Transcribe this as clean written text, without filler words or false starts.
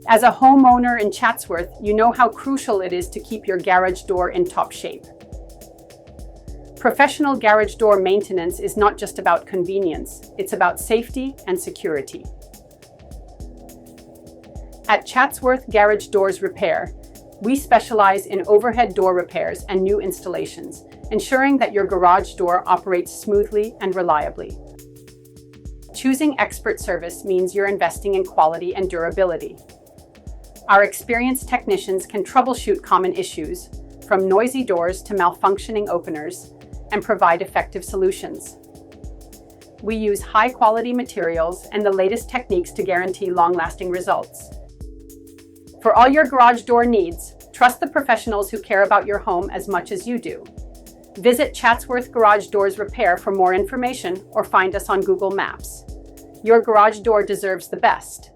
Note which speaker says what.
Speaker 1: As a homeowner in Chatsworth, you know how crucial it is to keep your garage door in top shape. Professional garage door maintenance is not just about convenience, it's about safety and security. At Chatsworth Garage Doors Repair, we specialize in overhead door repairs and new installations, ensuring that your garage door operates smoothly and reliably. Choosing expert service means you're investing in quality and durability. Our experienced technicians can troubleshoot common issues, from noisy doors to malfunctioning openers, and provide effective solutions. We use high-quality materials and the latest techniques to guarantee long-lasting results. For all your garage door needs, trust the professionals who care about your home as much as you do. Visit Chatsworth Garage Doors Repair for more information or find us on Google Maps. Your garage door deserves the best.